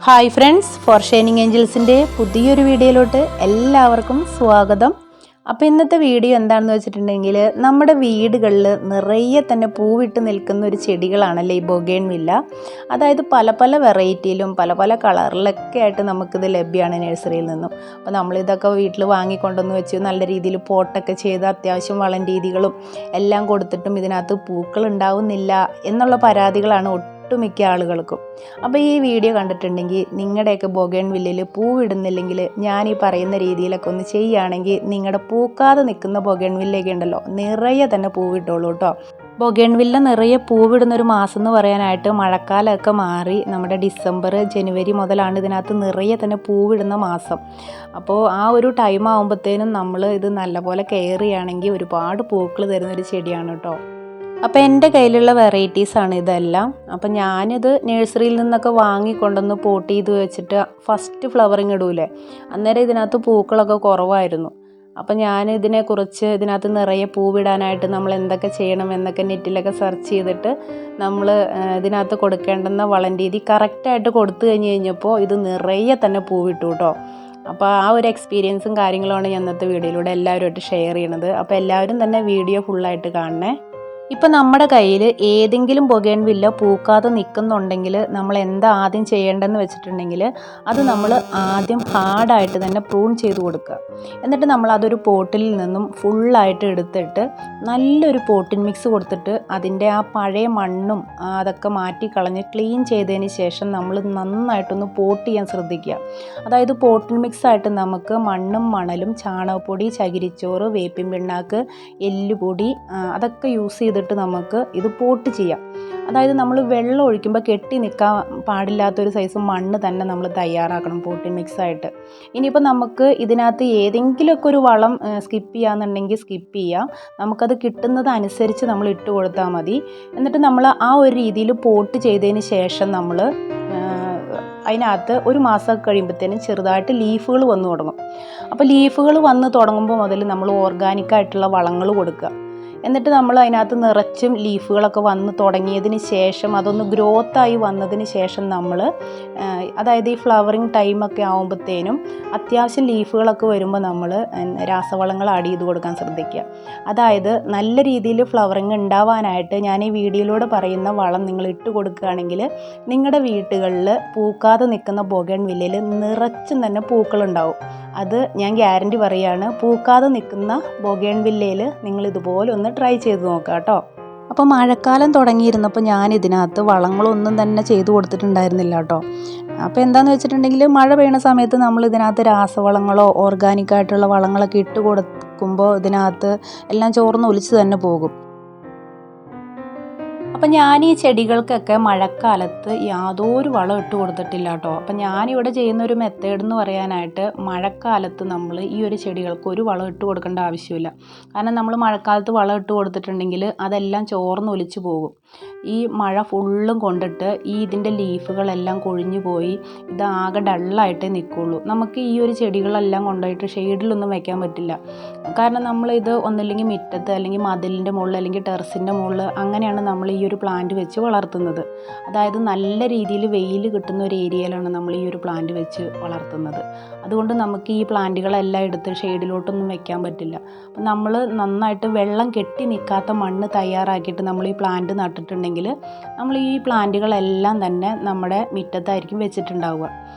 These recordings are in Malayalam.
ഹായ് ഫ്രണ്ട്സ്, ഫോർ ഷൈനിങ് ഏഞ്ചൽസിൻ്റെ പുതിയൊരു വീഡിയോയിലോട്ട് എല്ലാവർക്കും സ്വാഗതം. അപ്പോൾ ഇന്നത്തെ വീഡിയോ എന്താണെന്ന് വെച്ചിട്ടുണ്ടെങ്കിൽ, നമ്മുടെ വീടുകളിൽ നിറയെ തന്നെ പൂവിട്ട് നിൽക്കുന്ന ഒരു ചെടികളാണല്ലേ ഈ ബൊഗേൺവില്ല. അതായത് പല പല വെറൈറ്റിയിലും പല പല കളറിലൊക്കെ ആയിട്ട് നമുക്കിത് ലഭ്യമാണ് നഴ്സറിയിൽ നിന്നും. അപ്പോൾ നമ്മളിതൊക്കെ വീട്ടിൽ വാങ്ങിക്കൊണ്ടുവന്ന് വെച്ച് നല്ല രീതിയിൽ പോട്ടൊക്കെ ചെയ്ത് അത്യാവശ്യം വളം രീതികളും എല്ലാം കൊടുത്തിട്ടും ഇതിനകത്ത് പൂക്കൾ ഉണ്ടാവുന്നില്ല എന്നുള്ള പരാതികളാണ് ഒട്ടുമിക്ക ആളുകൾക്കും. അപ്പോൾ ഈ വീഡിയോ കണ്ടിട്ടുണ്ടെങ്കിൽ നിങ്ങളുടെയൊക്കെ ബൊഗേൺവില്ലയിൽ പൂവിടുന്നില്ലെങ്കിൽ ഞാൻ ഈ പറയുന്ന രീതിയിലൊക്കെ ഒന്ന് ചെയ്യുകയാണെങ്കിൽ നിങ്ങളുടെ പൂക്കാതെ നിൽക്കുന്ന ബൊഗേൺവില്ലയൊക്കെ ഉണ്ടല്ലോ, നിറയെ തന്നെ പൂവിട്ടോളൂ കേട്ടോ. ബൊഗേൺവില്ല നിറയെ പൂവിടുന്നൊരു മാസം എന്ന് പറയാനായിട്ട് മഴക്കാലമൊക്കെ മാറി നമ്മുടെ ഡിസംബർ ജനുവരി മുതലാണ് ഇതിനകത്ത് നിറയെ തന്നെ പൂവിടുന്ന മാസം. അപ്പോൾ ആ ഒരു ടൈം ആകുമ്പോഴത്തേനും നമ്മൾ ഇത് നല്ലപോലെ കെയർ ചെയ്യുകയാണെങ്കിൽ ഒരുപാട് പൂക്കൾ തരുന്നൊരു ചെടിയാണ് കേട്ടോ. അപ്പോൾ എൻ്റെ കയ്യിലുള്ള വെറൈറ്റീസാണ് ഇതെല്ലാം. അപ്പോൾ ഞാനിത് നഴ്സറിയിൽ നിന്നൊക്കെ വാങ്ങിക്കൊണ്ടുവന്ന് പോട്ട് ചെയ്ത് വെച്ചിട്ട് ഫസ്റ്റ് ഫ്ലവറിങ് ഇടൂലേ, അന്നേരം ഇതിനകത്ത് പൂക്കളൊക്കെ കുറവായിരുന്നു. അപ്പോൾ ഞാൻ ഇതിനകത്ത് നിറയെ പൂവിടാനായിട്ട് നമ്മൾ എന്തൊക്കെ ചെയ്യണം എന്നൊക്കെ നെറ്റിലൊക്കെ സെർച്ച് ചെയ്തിട്ട് നമ്മൾ ഇതിനകത്ത് കൊടുക്കേണ്ടുന്ന വളം രീതി കറക്റ്റായിട്ട് കൊടുത്തു കഴിഞ്ഞപ്പോൾ ഇത് നിറയെ തന്നെ പൂവിട്ടു കേട്ടോ. അപ്പോൾ ആ ഒരു എക്സ്പീരിയൻസും കാര്യങ്ങളുമാണ് ഞാൻ ഇന്നത്തെ വീഡിയോയിലൂടെ എല്ലാവരുമായിട്ട് ഷെയർ ചെയ്യണത്. അപ്പോൾ എല്ലാവരും തന്നെ വീഡിയോ ഫുള്ളായിട്ട് കാണണേ. ഇപ്പം നമ്മുടെ കയ്യിൽ ഏതെങ്കിലും ബൊഗേൺവില്ല പൂക്കാതെ നിൽക്കുന്നുണ്ടെങ്കിൽ നമ്മൾ എന്താ ആദ്യം ചെയ്യേണ്ടതെന്ന് വെച്ചിട്ടുണ്ടെങ്കിൽ, അത് നമ്മൾ ആദ്യം ഹാർഡായിട്ട് തന്നെ പ്രൂൺ ചെയ്ത് കൊടുക്കുക. എന്നിട്ട് നമ്മൾ അതൊരു പോട്ടിൽ നിന്നും ഫുള്ളായിട്ട് എടുത്തിട്ട് നല്ലൊരു പോട്ടിൻ മിക്സ് കൊടുത്തിട്ട് അതിൻ്റെ ആ പഴയ മണ്ണും അതൊക്കെ മാറ്റി കളഞ്ഞ് ക്ലീൻ ചെയ്തതിന് ശേഷം നമ്മൾ നന്നായിട്ടൊന്ന് പോട്ട് ചെയ്യാൻ ശ്രദ്ധിക്കുക. അതായത് പോട്ടിൻ മിക്സായിട്ട് നമുക്ക് മണ്ണും മണലും ചാണകപ്പൊടി, ചകിരിച്ചോറ്, വേപ്പിൻ പിണ്ണാക്ക്, എല്ലുപൊടി അതൊക്കെ യൂസ് ചെയ്തിട്ട് നമുക്ക് ഇത് പോട്ട് ചെയ്യാം. അതായത് നമ്മൾ വെള്ളം ഒഴിക്കുമ്പോൾ കെട്ടി നിൽക്കാൻ പാടില്ലാത്തൊരു സൈസ് മണ്ണ് തന്നെ നമ്മൾ തയ്യാറാക്കണം പോട്ടിൻ മിക്സായിട്ട്. ഇനിയിപ്പോൾ നമുക്ക് ഇതിനകത്ത് ഏതെങ്കിലുമൊക്കെ ഒരു വളം സ്കിപ്പ് ചെയ്യാന്നുണ്ടെങ്കിൽ സ്കിപ്പ് ചെയ്യാം. നമുക്കത് കിട്ടുന്നത് അനുസരിച്ച് നമ്മൾ ഇട്ട് കൊടുത്താൽ മതി. എന്നിട്ട് നമ്മൾ ആ ഒരു രീതിയിൽ പോട്ട് ചെയ്തതിന് ശേഷം നമ്മൾ അതിനകത്ത് ഒരു മാസം കഴിയുമ്പോഴത്തേനും ചെറുതായിട്ട് ലീഫുകൾ വന്നു തുടങ്ങും. അപ്പോൾ ലീഫുകൾ വന്ന് തുടങ്ങുമ്പോൾ മുതൽ നമ്മൾ ഓർഗാനിക്കായിട്ടുള്ള വളങ്ങൾ കൊടുക്കുക. എന്നിട്ട് നമ്മൾ അതിനകത്ത് നിറച്ചും ലീഫുകളൊക്കെ വന്ന് തുടങ്ങിയതിന് ശേഷം അതൊന്ന് ഗ്രോത്തായി വന്നതിന് ശേഷം നമ്മൾ അതായത് ഈ ഫ്ലവറിങ് ടൈമൊക്കെ ആകുമ്പോഴത്തേനും അത്യാവശ്യം ലീഫുകളൊക്കെ വരുമ്പോൾ നമ്മൾ രാസവളങ്ങൾ ആഡ് ചെയ്ത് കൊടുക്കാൻ ശ്രദ്ധിക്കുക. അതായത് നല്ല രീതിയിൽ ഫ്ലവറിങ് ഉണ്ടാവാനായിട്ട് ഞാൻ ഈ വീഡിയോയിലൂടെ പറയുന്ന വളം നിങ്ങൾ ഇട്ട് കൊടുക്കുകയാണെങ്കിൽ നിങ്ങളുടെ വീട്ടുകളിൽ പൂക്കാതെ നിൽക്കുന്ന ബൊഗേൺവില്ലയിൽ നിറച്ചും തന്നെ പൂക്കളുണ്ടാവും. അത് ഞാൻ ഗ്യാരണ്ടി പറയുകയാണ്. പൂക്കാതെ നിൽക്കുന്ന ബൊഗേൺവില്ലയിൽ നിങ്ങൾ ഇതുപോലെ ഒന്ന് ട്രൈ ചെയ്ത് നോക്കാം കേട്ടോ. അപ്പോൾ മഴക്കാലം തുടങ്ങിയിരുന്നപ്പോൾ ഞാൻ ഇതിനകത്ത് വളങ്ങളൊന്നും തന്നെ ചെയ്തു കൊടുത്തിട്ടുണ്ടായിരുന്നില്ല കേട്ടോ. അപ്പോൾ എന്താണെന്ന് വെച്ചിട്ടുണ്ടെങ്കിൽ മഴ പെയ്യുന്ന സമയത്ത് നമ്മൾ ഇതിനകത്ത് രാസവളങ്ങളോ ഓർഗാനിക്കായിട്ടുള്ള വളങ്ങളൊക്കെ ഇട്ട് കൊടുക്കുമ്പോൾ ഇതിനകത്ത് എല്ലാം ചോർന്ന് ഒലിച്ച് തന്നെ പോകും. അപ്പം ഞാൻ ഈ ചെടികൾക്കൊക്കെ മഴക്കാലത്ത് യാതൊരു വളം ഇട്ട് കൊടുത്തിട്ടില്ല കേട്ടോ. അപ്പം ഞാനിവിടെ ചെയ്യുന്ന ഒരു മെത്തേഡ് എന്ന് പറയാനായിട്ട്, മഴക്കാലത്ത് നമ്മൾ ഈ ഒരു ചെടികൾക്ക് ഒരു വളം ഇട്ട് കൊടുക്കേണ്ട ആവശ്യമില്ല. കാരണം നമ്മൾ മഴക്കാലത്ത് വളം ഇട്ട് കൊടുത്തിട്ടുണ്ടെങ്കിൽ അതെല്ലാം ചോർന്നൊലിച്ച് പോകും. ഈ മഴ ഫുള്ളും കൊണ്ടിട്ട് ഇതിൻ്റെ ലീഫുകളെല്ലാം കൊഴിഞ്ഞു പോയി ഇതാകെ ഡള്ളായിട്ടേ നിൽക്കുള്ളൂ. നമുക്ക് ഈ ഒരു ചെടികളെല്ലാം കൊണ്ടുപോയിട്ട് ഷെയ്ഡിലൊന്നും വയ്ക്കാൻ പറ്റില്ല. കാരണം നമ്മളിത് ഒന്നില്ലെങ്കിൽ മുറ്റത്ത്, അല്ലെങ്കിൽ മതിലിൻ്റെ മുകളിൽ, അല്ലെങ്കിൽ ടെറസിൻ്റെ മുകളിൽ അങ്ങനെയാണ് നമ്മൾ ഈ ഒരു പ്ലാന്റ് വെച്ച് വളർത്തുന്നത്. അതായത് നല്ല രീതിയിൽ വെയിൽ കിട്ടുന്ന ഒരു ഏരിയയിലാണ് നമ്മൾ ഈ ഒരു പ്ലാന്റ് വെച്ച് വളർത്തുന്നത്. അതുകൊണ്ട് നമുക്ക് ഈ പ്ലാന്റുകളെല്ലാം എടുത്ത് ഷെയ്ഡിലോട്ടൊന്നും വെക്കാൻ പറ്റില്ല. അപ്പം നമ്മൾ നന്നായിട്ട് വെള്ളം കെട്ടി നിൽക്കാത്ത മണ്ണ് തയ്യാറാക്കിയിട്ട് നമ്മൾ ഈ പ്ലാന്റ് നട്ടിട്ടുണ്ടെങ്കിൽ നമ്മൾ ഈ പ്ലാന്റുകളെല്ലാം തന്നെ നമ്മുടെ മുറ്റത്തായിരിക്കും വെച്ചിട്ടുണ്ടാവുക.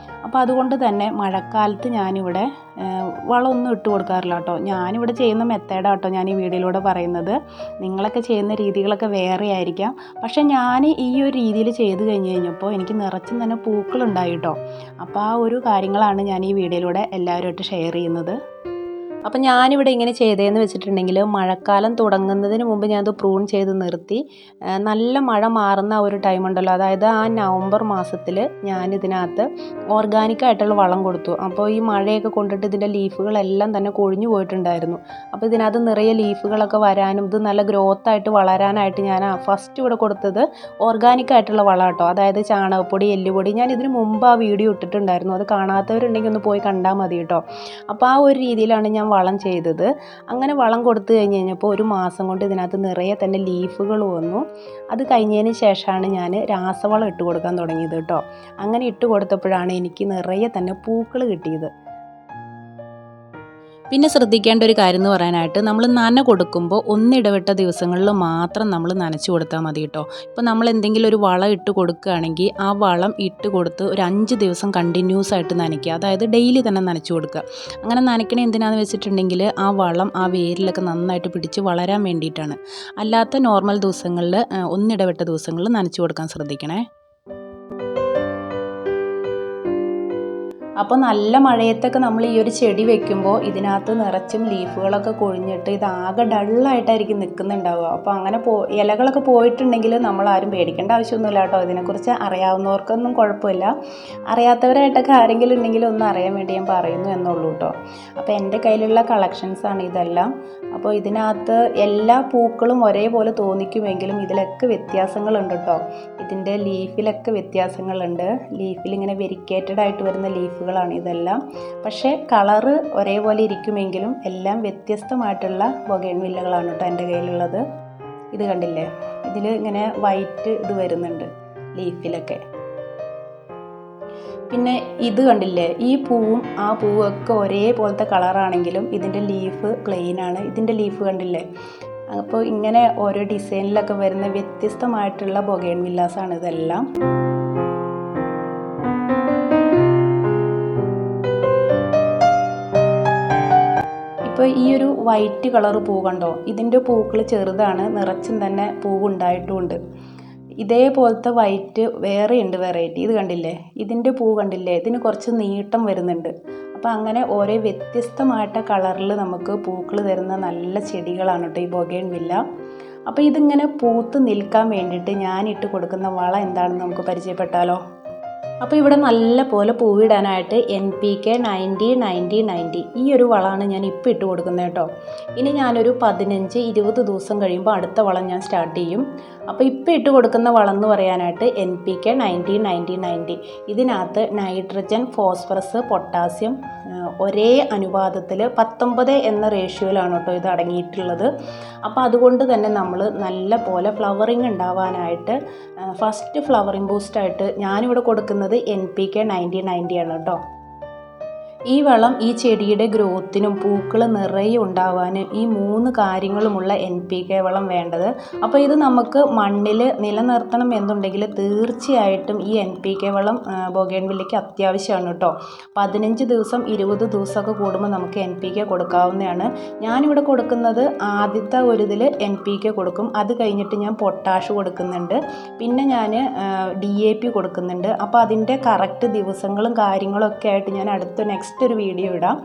അപ്പോൾ അതുകൊണ്ട് തന്നെ മഴക്കാലത്ത് ഞാനിവിടെ വളമൊന്നും ഇട്ട് കൊടുക്കാറില്ല കേട്ടോ. ഞാനിവിടെ ചെയ്യുന്ന മെത്തേഡാണ് കേട്ടോ ഞാൻ ഈ വീഡിയോയിലൂടെ പറയുന്നത്. നിങ്ങളൊക്കെ ചെയ്യുന്ന രീതികളൊക്കെ വേറെ ആയിരിക്കാം. പക്ഷേ ഞാൻ ഈ ഒരു രീതിയിൽ ചെയ്ത് കഴിഞ്ഞപ്പോൾ എനിക്ക് നിറച്ചും തന്നെ പൂക്കളുണ്ടായി കേട്ടോ. അപ്പോൾ ആ ഒരു കാര്യങ്ങളാണ് ഞാൻ ഈ വീഡിയോയിലൂടെ എല്ലാവരുമായിട്ട് ഷെയർ ചെയ്യുന്നത്. അപ്പം ഞാനിവിടെ ഇങ്ങനെ ചെയ്തതെന്ന് വെച്ചിട്ടുണ്ടെങ്കിൽ, മഴക്കാലം തുടങ്ങുന്നതിന് മുമ്പ് ഞാനത് പ്രൂൺ ചെയ്ത് നിർത്തി. നല്ല മഴ മാറുന്ന ഒരു ടൈം ഉണ്ടല്ലോ, അതായത് ആ നവംബർ മാസത്തിൽ ഞാനിതിനകത്ത് ഓർഗാനിക്കായിട്ടുള്ള വളം കൊടുത്തു. അപ്പോൾ ഈ മഴയൊക്കെ കൊണ്ടിട്ട് ഇതിൻ്റെ ലീഫുകളെല്ലാം തന്നെ കൊഴിഞ്ഞു പോയിട്ടുണ്ടായിരുന്നു. അപ്പോൾ ഇതിനകത്ത് നിറയെ ലീഫുകളൊക്കെ വരാനും ഇത് നല്ല ഗ്രോത്തായിട്ട് വളരാനായിട്ട് ഞാൻ ഫസ്റ്റ് ഇവിടെ കൊടുത്തത് ഓർഗാനിക്കായിട്ടുള്ള വളം കേട്ടോ. അതായത് ചാണകപ്പൊടി, എല്ലുപൊടി. ഞാൻ ഇതിന് മുമ്പ് ആ വീഡിയോ ഇട്ടിട്ടുണ്ടായിരുന്നു. അത് കാണാത്തവരുണ്ടെങ്കിൽ ഒന്ന് പോയി കണ്ടാൽ മതി കേട്ടോ. അപ്പോൾ ആ ഒരു രീതിയിലാണ് ഞാൻ വളം ചെയ്തത്. അങ്ങനെ വളം കൊടുത്തു കഴിഞ്ഞപ്പോൾ ഒരു മാസം കൊണ്ട് ഇതിനകത്ത് നിറയെ തന്നെ ലീഫുകൾ വന്നു. അത് കഴിഞ്ഞതിന് ശേഷമാണ് ഞാൻ രാസവളം ഇട്ട് കൊടുക്കാൻ തുടങ്ങിയത് കേട്ടോ. അങ്ങനെ ഇട്ട് കൊടുത്തപ്പോഴാണ് എനിക്ക് നിറയെ തന്നെ പൂക്കൾ കിട്ടിയത്. പിന്നെ ശ്രദ്ധിക്കേണ്ട ഒരു കാര്യം എന്ന് പറയാനായിട്ട്, നമ്മൾ നന കൊടുക്കുമ്പോൾ ഒന്നിടവിട്ട ദിവസങ്ങളിൽ മാത്രം നമ്മൾ നനച്ച് കൊടുത്താൽ മതി കേട്ടോ. ഇപ്പോൾ നമ്മൾ എന്തെങ്കിലും ഒരു വളം ഇട്ട് കൊടുക്കുകയാണെങ്കിൽ ആ വളം ഇട്ട് കൊടുത്ത് ഒരു 5 ദിവസം കണ്ടിന്യൂസ് ആയിട്ട് നനയ്ക്കുക. അതായത് ഡെയിലി തന്നെ നനച്ച് കൊടുക്കുക. അങ്ങനെ നനയ്ക്കണേ എന്തിനാണെന്ന് വെച്ചിട്ടുണ്ടെങ്കിൽ ആ വളം ആ വേരിലൊക്കെ നന്നായിട്ട് പിടിച്ച് വളരാൻ വേണ്ടിയിട്ടാണ്. അല്ലാത്ത നോർമൽ ദിവസങ്ങളിൽ ഒന്നിടവിട്ട ദിവസങ്ങളിൽ നനച്ച് കൊടുക്കാൻ ശ്രദ്ധിക്കണേ. അപ്പോൾ നല്ല മഴയത്തൊക്കെ നമ്മൾ ഈ ഒരു ചെടി വെക്കുമ്പോൾ ഇതിനകത്ത് നിറച്ചും ലീഫുകളൊക്കെ കൊഴിഞ്ഞിട്ട് ഇതാകെ ഡള്ളായിട്ടായിരിക്കും നിൽക്കുന്നുണ്ടാവുക. അപ്പോൾ അങ്ങനെ ഇലകളൊക്കെ പോയിട്ടുണ്ടെങ്കിൽ നമ്മളാരും പേടിക്കേണ്ട ആവശ്യമൊന്നുമില്ല കേട്ടോ. ഇതിനെക്കുറിച്ച് അറിയാവുന്നവർക്കൊന്നും കുഴപ്പമില്ല. അറിയാത്തവരായിട്ടൊക്കെ ആരെങ്കിലും ഉണ്ടെങ്കിൽ ഒന്ന് അറിയാൻ വേണ്ടി ഞാൻ പറയുന്നു എന്നുള്ളൂ കേട്ടോ. അപ്പോൾ എൻ്റെ കയ്യിലുള്ള കളക്ഷൻസാണ് ഇതെല്ലാം. അപ്പോൾ ഇതിനകത്ത് എല്ലാ പൂക്കളും ഒരേപോലെ തോന്നിക്കുമെങ്കിലും ഇതിലൊക്കെ വ്യത്യാസങ്ങളുണ്ട് കേട്ടോ. ഇതിൻ്റെ ലീഫിലൊക്കെ വ്യത്യാസങ്ങളുണ്ട്. ലീഫിൽ ഇങ്ങനെ വെരിക്കേറ്റഡ് ആയിട്ട് വരുന്ന ലീഫുകളാണ് ഇതെല്ലാം. പക്ഷേ കളറ് ഒരേപോലെ ഇരിക്കുമെങ്കിലും എല്ലാം വ്യത്യസ്തമായിട്ടുള്ള ബൊഗൈൻവില്ലകളാണ് കേട്ടോ എൻ്റെ കയ്യിലുള്ളത്. ഇത് കണ്ടില്ലേ, ഇതിൽ ഇങ്ങനെ വൈറ്റ് ഇത് വരുന്നുണ്ട് ലീഫിലൊക്കെ. പിന്നെ ഇത് കണ്ടില്ലേ, ഈ പൂവും ആ പൂവൊക്കെ ഒരേപോലത്തെ കളറാണെങ്കിലും ഇതിൻ്റെ ലീഫ് പ്ലെയിനാണ്. ഇതിൻ്റെ ലീഫ് കണ്ടില്ലേ. അപ്പോൾ ഇങ്ങനെ ഓരോ ഡിസൈനിലൊക്കെ വരുന്ന വ്യത്യസ്തമായിട്ടുള്ള ബൊഗൈൻവില്ലാസാണ് ഇതെല്ലാം. ഇപ്പോൾ ഈ ഒരു വൈറ്റ് കളർ പൂ കണ്ടോ, ഇതിൻ്റെ പൂക്കൾ ചെറുതാണ്, നിറച്ചും തന്നെ പൂവുണ്ടായിട്ടുമുണ്ട്. ഇതേപോലത്തെ വൈറ്റ് വേറെയുണ്ട് വെറൈറ്റി. ഇത് കണ്ടില്ലേ, ഇതിൻ്റെ പൂ കണ്ടില്ലേ, ഇതിന് കുറച്ച് നീട്ടം വരുന്നുണ്ട്. അപ്പോൾ അങ്ങനെ ഓരോ വ്യത്യസ്തമായിട്ട് കളറിൽ നമുക്ക് പൂക്കൾ തരുന്ന നല്ല ചെടികളാണ് കേട്ടോ ഈ ബൊഗൈൻവില്ല. അപ്പോൾ ഇതിങ്ങനെ പൂത്ത് നിൽക്കാൻ വേണ്ടിയിട്ട് ഞാനിട്ട് കൊടുക്കുന്ന വളം എന്താണെന്ന് നമുക്ക് പരിചയപ്പെട്ടാലോ. അപ്പോൾ ഇവിടെ നല്ല പോലെ പൂവിടാനായിട്ട് NPK 90-90-90 ഈ ഒരു വളമാണ് ഞാൻ ഇപ്പോൾ ഇട്ട് കൊടുക്കുന്നത് കേട്ടോ. ഇനി ഞാനൊരു 15-20 ദിവസം കഴിയുമ്പോൾ അടുത്ത വളം ഞാൻ സ്റ്റാർട്ട് ചെയ്യും. അപ്പോൾ ഇപ്പോൾ ഇട്ട് കൊടുക്കുന്ന വളം എന്ന് പറയാനായിട്ട് NPK 90-90-90. ഇതിനകത്ത് നൈട്രജൻ, ഫോസ്ഫറസ്, പൊട്ടാസ്യം ഒരേ അനുപാതത്തിൽ 19 എന്ന റേഷ്യോയിലാണ് കേട്ടോ ഇത് അടങ്ങിയിട്ടുള്ളത്. അപ്പോൾ അതുകൊണ്ട് തന്നെ നമ്മൾ നല്ല പോലെ ഫ്ലവറിങ് ഉണ്ടാവാനായിട്ട് ഫസ്റ്റ് ഫ്ലവറിങ് ബൂസ്റ്റായിട്ട് ഞാനിവിടെ കൊടുക്കുന്നത് NPK 90-90 ആണ് കേട്ടോ. ഈ വളം ഈ ചെടിയുടെ ഗ്രോത്തിനും പൂക്കൾ നിറയെ ഉണ്ടാവാനും ഈ 3 കാര്യങ്ങളുമുള്ള NPK വളം വേണ്ടത്. അപ്പോൾ ഇത് നമുക്ക് മണ്ണിൽ നിലനിർത്തണം എന്നുണ്ടെങ്കിൽ തീർച്ചയായിട്ടും ഈ NPK വളം ബൊഗൈൻവില്ലയ്ക്ക് അത്യാവശ്യമാണ് കേട്ടോ. 15 ദിവസം 20 ദിവസമൊക്കെ കൂടുമ്പോൾ നമുക്ക് NPK കൊടുക്കാവുന്നതാണ്. ഞാനിവിടെ കൊടുക്കുന്നത് ആദ്യത്തെ ഒരു ഇതിൽ NPK കൊടുക്കും. അത് കഴിഞ്ഞിട്ട് ഞാൻ പൊട്ടാഷ് കൊടുക്കുന്നുണ്ട്. പിന്നെ ഞാൻ DAP കൊടുക്കുന്നുണ്ട്. അപ്പോൾ അതിൻ്റെ കറക്റ്റ് ദിവസങ്ങളും കാര്യങ്ങളൊക്കെ ആയിട്ട് ഞാൻ നെക്സ്റ്റ് ഒരു വീഡിയോ ഇടാം.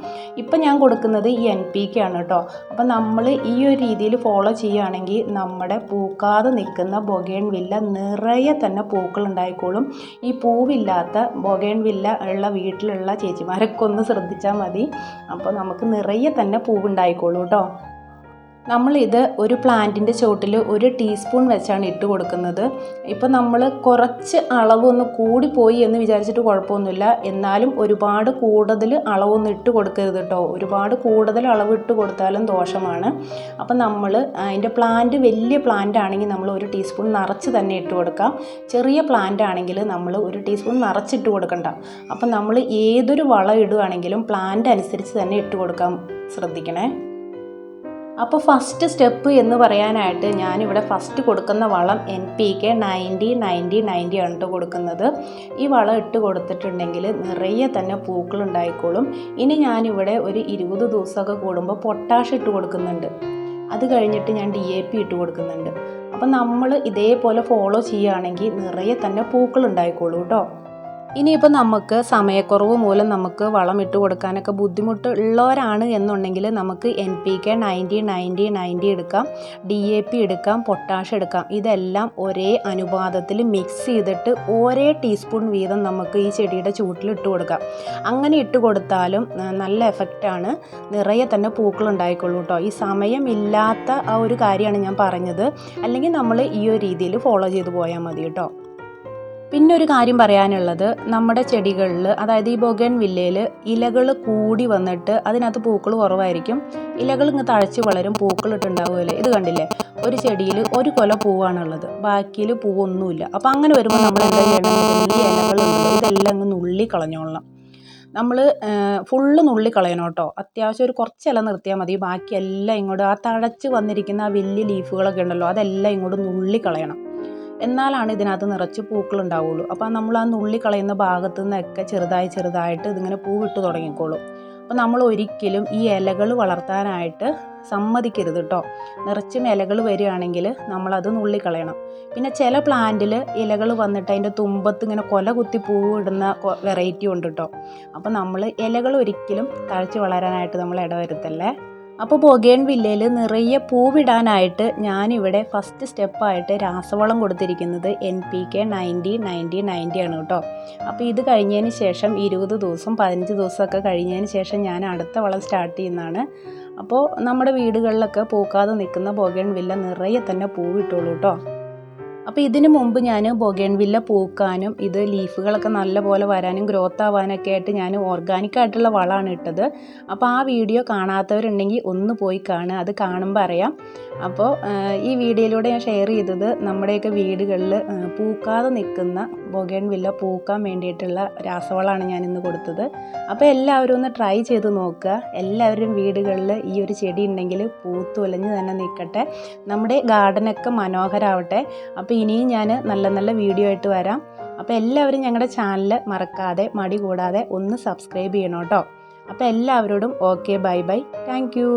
ഇപ്പം ഞാൻ കൊടുക്കുന്നത് ഈ NPK ആണ് കേട്ടോ. അപ്പം നമ്മൾ ഈ ഒരു രീതിയിൽ ഫോളോ ചെയ്യുകയാണെങ്കിൽ നമ്മുടെ പൂക്കാതെ നിൽക്കുന്ന ബൊഗൈൻവില്ല നിറയെ തന്നെ പൂക്കൾ ഉണ്ടായിക്കോളും. ഈ പൂവില്ലാത്ത ബൊഗൈൻവില്ല ഉള്ള വീട്ടിലുള്ള ചേച്ചിമാരൊക്കെ ഒന്ന് ശ്രദ്ധിച്ചാൽ മതി. അപ്പോൾ നമുക്ക് നിറയെ തന്നെ പൂവുണ്ടായിക്കോളൂ കേട്ടോ. നമ്മളിത് ഒരു പ്ലാന്റിൻ്റെ ചുവട്ടിൽ 1 ടീസ്പൂൺ വെച്ചാണ് ഇട്ട് കൊടുക്കുന്നത്. ഇപ്പം നമ്മൾ കുറച്ച് അളവൊന്ന് കൂടിപ്പോയി എന്ന് വിചാരിച്ചിട്ട് കുഴപ്പമൊന്നുമില്ല. എന്നാലും ഒരുപാട് കൂടുതൽ അളവൊന്നും ഇട്ട് കൊടുക്കരുത് കേട്ടോ. ഒരുപാട് കൂടുതൽ അളവ് ഇട്ട് കൊടുത്താലും ദോഷമാണ്. അപ്പം നമ്മൾ അതിൻ്റെ പ്ലാന്റ് വലിയ പ്ലാന്റ് ആണെങ്കിൽ നമ്മൾ 1 ടീസ്പൂൺ നിറച്ച് തന്നെ ഇട്ട് കൊടുക്കാം. ചെറിയ പ്ലാന്റ് ആണെങ്കിൽ നമ്മൾ 1 ടീസ്പൂൺ നിറച്ചിട്ട് കൊടുക്കണ്ട. അപ്പം നമ്മൾ ഏതൊരു വളം ഇടുകയാണെങ്കിലും പ്ലാന്റ് അനുസരിച്ച് തന്നെ ഇട്ട് കൊടുക്കാൻ ശ്രദ്ധിക്കണേ. അപ്പോൾ ഫസ്റ്റ് സ്റ്റെപ്പ് എന്ന് പറയാനായിട്ട് ഞാനിവിടെ ഫസ്റ്റ് കൊടുക്കുന്ന വളം NPK 90-90-90 ആണ് കേട്ടോ കൊടുക്കുന്നത്. ഈ വളം ഇട്ട് കൊടുത്തിട്ടുണ്ടെങ്കിൽ നിറയെ തന്നെ പൂക്കൾ ഉണ്ടായിക്കോളും. ഇനി ഞാനിവിടെ ഒരു 20 ദിവസമൊക്കെ കൂടുമ്പോൾ പൊട്ടാഷ് ഇട്ട് കൊടുക്കുന്നുണ്ട്. അത് കഴിഞ്ഞിട്ട് ഞാൻ DAP ഇട്ട് കൊടുക്കുന്നുണ്ട്. അപ്പം നമ്മൾ ഇതേപോലെ ഫോളോ ചെയ്യുകയാണെങ്കിൽ നിറയെ തന്നെ പൂക്കൾ ഉണ്ടായിക്കോളൂ കേട്ടോ. ഇനിയിപ്പോൾ നമുക്ക് സമയക്കുറവ് മൂലം നമുക്ക് വളം ഇട്ട് കൊടുക്കാനൊക്കെ ബുദ്ധിമുട്ട് ഉള്ളവരാണ് എന്നുണ്ടെങ്കിൽ നമുക്ക് NPK 90-90-90 എടുക്കാം, DAP എടുക്കാം, പൊട്ടാഷ് എടുക്കാം. ഇതെല്ലാം ഒരേ അനുപാതത്തിൽ മിക്സ് ചെയ്തിട്ട് ഒരേ ടീസ്പൂൺ വീതം നമുക്ക് ഈ ചെടിയുടെ ചൂട്ടിൽ ഇട്ട് കൊടുക്കാം. അങ്ങനെ ഇട്ട് കൊടുത്താലും നല്ല എഫക്റ്റാണ്. നിറയെ തന്നെ പൂക്കൾ ഉണ്ടായിക്കൊള്ളൂ കേട്ടോ. ഈ സമയമില്ലാത്ത ആ ഒരു കാര്യമാണ് ഞാൻ പറഞ്ഞത്. അല്ലെങ്കിൽ നമ്മൾ ഈ ഒരു രീതിയിൽ ഫോളോ ചെയ്ത് പോയാൽ മതി കേട്ടോ. പിന്നെ ഒരു കാര്യം പറയാനുള്ളത്, നമ്മുടെ ചെടികളിൽ അതായത് ഈ ബൊഗൻവില്ലയിൽ ഇലകൾ കൂടി വന്നിട്ട് അതിനകത്ത് പൂക്കൾ കുറവായിരിക്കും. ഇലകൾ ഇങ്ങ് തഴച്ച് വളരും, പൂക്കളിട്ടുണ്ടാവുമല്ലേ. ഇത് കണ്ടില്ലേ, ഒരു ചെടിയിൽ ഒരു കൊല പൂവാണുള്ളത്, ബാക്കിയിൽ പൂവൊന്നുമില്ല. അപ്പോൾ അങ്ങനെ വരുമ്പോൾ നമ്മൾ എന്താ ചെയ്യണമെന്ന് ഈ ഇലകളുണ്ടല്ലോ ഇതെല്ലാം അങ്ങ് നുള്ളി കളഞ്ഞോളണം. നമ്മൾ ഫുള്ള് നുള്ളി കളയണം കേട്ടോ. അത്യാവശ്യം ഒരു കുറച്ച് ഇല നിർത്തിയാൽ മതി. ബാക്കിയെല്ലാം ഇങ്ങോട്ട് ആ തഴച്ച് വന്നിരിക്കുന്ന ആ വലിയ ലീഫുകളൊക്കെ ഉണ്ടല്ലോ അതെല്ലാം ഇങ്ങോട്ട് നുള്ളി കളയണം. എന്നാലാണ് ഇതിനകത്ത് നിറച്ച് പൂക്കളുണ്ടാവുള്ളൂ. അപ്പോൾ നമ്മൾ ആ നുള്ളി കളയുന്ന ഭാഗത്തു നിന്നൊക്കെ ചെറുതായിട്ട് ഇതിങ്ങനെ പൂവിട്ട് തുടങ്ങിക്കോളും. അപ്പോൾ നമ്മൾ ഒരിക്കലും ഈ ഇലകൾ വളർത്താനായിട്ട് സമ്മതിക്കരുത് കേട്ടോ. നിറച്ചും ഇലകൾ വരികയാണെങ്കിൽ നമ്മളത് നുള്ളിക്കളയണം. പിന്നെ ചില പ്ലാന്റിൽ ഇലകൾ വന്നിട്ട് അതിൻ്റെ തുമ്പത്ത് ഇങ്ങനെ കൊല കുത്തി പൂവിടുന്ന വെറൈറ്റി ഉണ്ട് കേട്ടോ. അപ്പോൾ നമ്മൾ ഇലകൾ ഒരിക്കലും തഴച്ച് വളരാനായിട്ട് നമ്മൾ ഇടവരുത്തല്ലേ. അപ്പോൾ ബൊഗൻവില്ലയിൽ നിറയെ പൂവിടാനായിട്ട് ഞാനിവിടെ ഫസ്റ്റ് സ്റ്റെപ്പായിട്ട് രാസവളം കൊടുത്തിരിക്കുന്നത് NPK 90-90-90 ആണ് കേട്ടോ. അപ്പോൾ ഇത് കഴിഞ്ഞതിന് ശേഷം 20 ദിവസം 15 ദിവസമൊക്കെ കഴിഞ്ഞതിന് ശേഷം ഞാൻ അടുത്ത വളം സ്റ്റാർട്ട് ചെയ്യുന്നതാണ്. അപ്പോൾ നമ്മുടെ വീടുകളിലൊക്കെ പൂക്കാതെ നിൽക്കുന്ന ബൊഗൻവില്ല നിറയെ തന്നെ പൂവിട്ടോളൂ കേട്ടോ. അപ്പോൾ ഇതിന് മുമ്പ് ഞാൻ ബൊഗൻവില്ല പൂക്കാനും ഇത് ലീഫുകളൊക്കെ നല്ലപോലെ വരാനും ഗ്രോത്ത് ആവാനൊക്കെ ആയിട്ട് ഞാൻ ഓർഗാനിക്കായിട്ടുള്ള വളമാണ് ഇട്ടത്. അപ്പോൾ ആ വീഡിയോ കാണാത്തവരുണ്ടെങ്കിൽ ഒന്ന് പോയി കാണുക, അത് കാണുമ്പോൾ അറിയാം. അപ്പോൾ ഈ വീഡിയോയിലൂടെ ഞാൻ ഷെയർ ചെയ്തത് നമ്മുടെയൊക്കെ വീടുകളിൽ പൂക്കാതെ നിൽക്കുന്ന ബൊഗൻവില്ല പൂക്കാൻ വേണ്ടിയിട്ടുള്ള രാസവളമാണ് ഞാനിന്ന് കൊടുത്തത്. അപ്പോൾ എല്ലാവരും ഒന്ന് ട്രൈ ചെയ്ത് നോക്കുക. എല്ലാവരും വീടുകളിൽ ഈ ഒരു ചെടി ഉണ്ടെങ്കിൽ പൂത്തുലഞ്ഞ് തന്നെ നിൽക്കട്ടെ, നമ്മുടെ ഗാർഡനൊക്കെ മനോഹരമാവട്ടെ. അപ്പോൾ ഇനിയും ഞാൻ നല്ല നല്ല വീഡിയോ ആയിട്ട് വരാം. അപ്പോൾ എല്ലാവരും ഞങ്ങളുടെ ചാനൽ മറക്കാതെ മടി കൂടാതെ ഒന്ന് സബ്സ്ക്രൈബ് ചെയ്യണം കേട്ടോ. അപ്പോൾ എല്ലാവരോടും okay, bye bye, thank you.